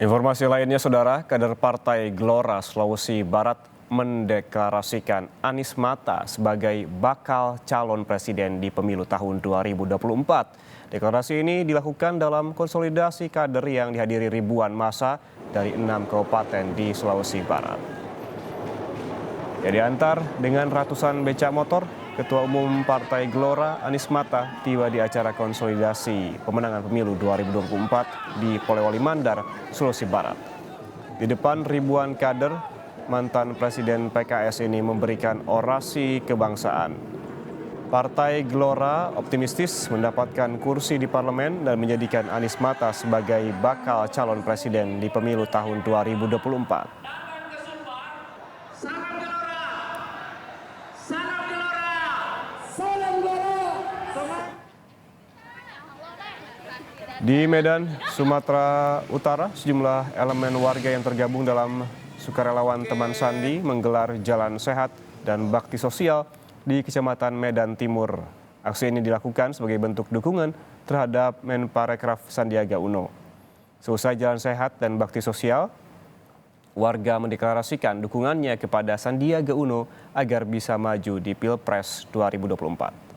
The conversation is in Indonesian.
Informasi lainnya, Saudara, kader Partai Gelora Sulawesi Barat mendeklarasikan Anies Mata sebagai bakal calon presiden di pemilu tahun 2024. Deklarasi ini dilakukan dalam konsolidasi kader yang dihadiri ribuan massa dari 6 kabupaten di Sulawesi Barat. Ya, diantar dengan ratusan becak motor, Ketua Umum Partai Gelora Anies Mata tiba di acara konsolidasi pemenangan pemilu 2024 di Polewali Mandar, Sulawesi Barat. Di depan ribuan kader, mantan Presiden PKS ini memberikan orasi kebangsaan. Partai Gelora optimistis mendapatkan kursi di parlemen dan menjadikan Anies Mata sebagai bakal calon presiden di pemilu tahun 2024. Di Medan, Sumatera Utara, sejumlah elemen warga yang tergabung dalam Sukarelawan Teman Sandi menggelar jalan sehat dan bakti sosial di Kecamatan Medan Timur. Aksi ini dilakukan sebagai bentuk dukungan terhadap Menparekraf Sandiaga Uno. Selesai jalan sehat dan bakti sosial, warga mendeklarasikan dukungannya kepada Sandiaga Uno agar bisa maju di Pilpres 2024.